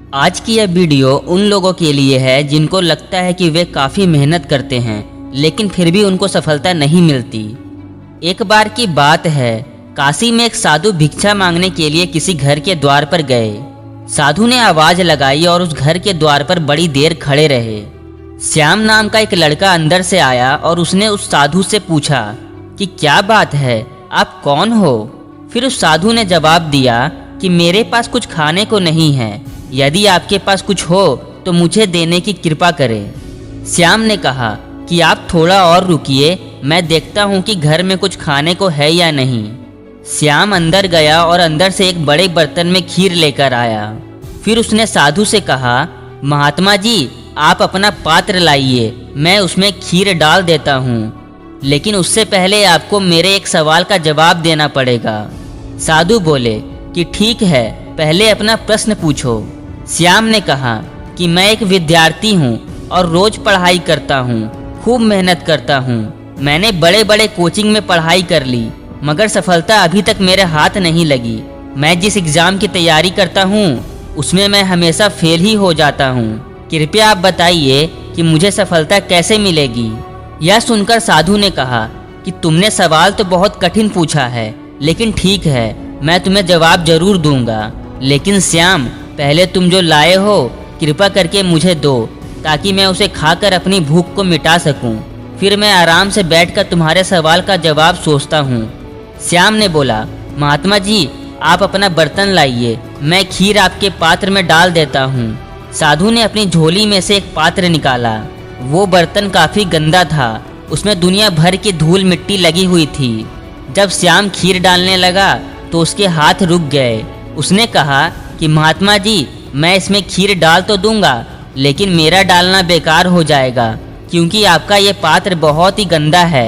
आज की यह वीडियो उन लोगों के लिए है जिनको लगता है कि वे काफ़ी मेहनत करते हैं लेकिन फिर भी उनको सफलता नहीं मिलती। एक बार की बात है, काशी में एक साधु भिक्षा मांगने के लिए किसी घर के द्वार पर गए। साधु ने आवाज़ लगाई और उस घर के द्वार पर बड़ी देर खड़े रहे। श्याम नाम का एक लड़का अंदर से आया और उसने उस साधु से पूछा कि क्या बात है, आप कौन हो। फिर उस साधु ने जवाब दिया कि मेरे पास कुछ खाने को नहीं है, यदि आपके पास कुछ हो तो मुझे देने की कृपा करें। श्याम ने कहा कि आप थोड़ा और रुकिए, मैं देखता हूँ कि घर में कुछ खाने को है या नहीं। श्याम अंदर गया और अंदर से एक बड़े बर्तन में खीर लेकर आया। फिर उसने साधु से कहा, महात्मा जी आप अपना पात्र लाइए, मैं उसमें खीर डाल देता हूँ, लेकिन उससे पहले आपको मेरे एक सवाल का जवाब देना पड़ेगा। साधु बोले कि ठीक है, पहले अपना प्रश्न पूछो। श्याम ने कहा कि मैं एक विद्यार्थी हूँ और रोज पढ़ाई करता हूँ, खूब मेहनत करता हूँ। मैंने बड़े बड़े कोचिंग में पढ़ाई कर ली मगर सफलता अभी तक मेरे हाथ नहीं लगी। मैं जिस एग्ज़ाम की तैयारी करता हूँ उसमें मैं हमेशा फेल ही हो जाता हूँ। कृपया आप बताइए कि मुझे सफलता कैसे मिलेगी। यह सुनकर साधु ने कहा कि तुमने सवाल तो बहुत कठिन पूछा है, लेकिन ठीक है, मैं तुम्हें जवाब जरूर दूंगा। लेकिन श्याम, पहले तुम जो लाए हो कृपा करके मुझे दो ताकि मैं उसे खाकर अपनी भूख को मिटा सकूं। फिर मैं आराम से बैठकर तुम्हारे सवाल का जवाब सोचता हूँ। श्याम ने बोला, महात्मा जी आप अपना बर्तन लाइए, मैं खीर आपके पात्र में डाल देता हूँ। साधु ने अपनी झोली में से एक पात्र निकाला। वो बर्तन काफ़ी गंदा था, उसमें दुनिया भर की धूल मिट्टी लगी हुई थी। जब श्याम खीर डालने लगा तो उसके हाथ रुक गए। उसने कहा कि महात्मा जी मैं इसमें खीर डाल तो दूंगा, लेकिन मेरा डालना बेकार हो जाएगा क्योंकि आपका ये पात्र बहुत ही गंदा है।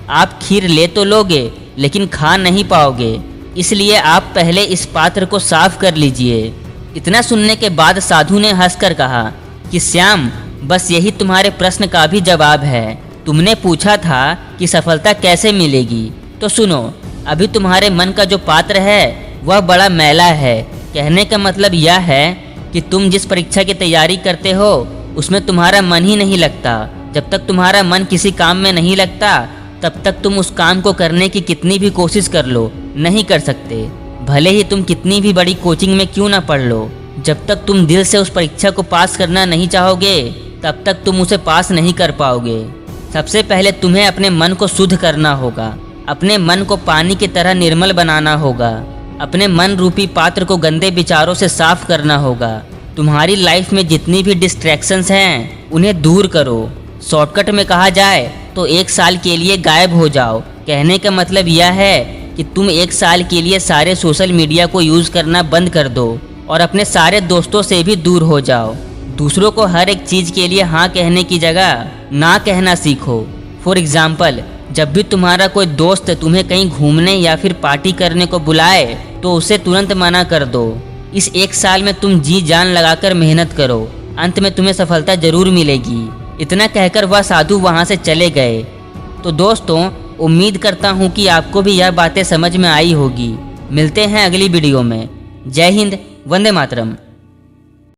आप खीर ले तो लोगे लेकिन खा नहीं पाओगे, इसलिए आप पहले इस पात्र को साफ कर लीजिए। इतना सुनने के बाद साधु ने हंसकर कहा कि श्याम, बस यही तुम्हारे प्रश्न का भी जवाब है। तुमने पूछा था कि सफलता कैसे मिलेगी, तो सुनो, अभी तुम्हारे मन का जो पात्र है वह बड़ा मैला है। कहने का मतलब यह है कि तुम जिस परीक्षा की तैयारी करते हो उसमें तुम्हारा मन ही नहीं लगता। जब तक तुम्हारा मन किसी काम में नहीं लगता तब तक तुम उस काम को करने की कितनी भी कोशिश कर लो नहीं कर सकते। भले ही तुम कितनी भी बड़ी कोचिंग में क्यों ना पढ़ लो, जब तक तुम दिल से उस परीक्षा को पास करना नहीं चाहोगे तब तक तुम उसे पास नहीं कर पाओगे। सबसे पहले तुम्हें अपने मन को शुद्ध करना होगा, अपने मन को पानी की तरह निर्मल बनाना होगा, अपने मन रूपी पात्र को गंदे विचारों से साफ करना होगा। तुम्हारी लाइफ में जितनी भी डिस्ट्रैक्शंस हैं उन्हें दूर करो। शॉर्टकट में कहा जाए तो 1 साल के लिए गायब हो जाओ। कहने का मतलब यह है कि तुम 1 साल के लिए सारे सोशल मीडिया को यूज़ करना बंद कर दो और अपने सारे दोस्तों से भी दूर हो जाओ। दूसरों को हर एक चीज़ के लिए हाँ कहने की जगह ना कहना सीखो। फॉर एग्ज़ाम्पल, जब भी तुम्हारा कोई दोस्त तुम्हें कहीं घूमने या फिर पार्टी करने को बुलाए तो उसे तुरंत मना कर दो। इस 1 साल में तुम जी जान लगाकर मेहनत करो, अंत में तुम्हें सफलता जरूर मिलेगी। इतना कहकर वह साधु वहाँ से चले गए। तो दोस्तों, उम्मीद करता हूँ कि आपको भी यह बातें समझ में आई होगी। मिलते हैं अगली वीडियो में। जय हिंद, वंदे मातरम।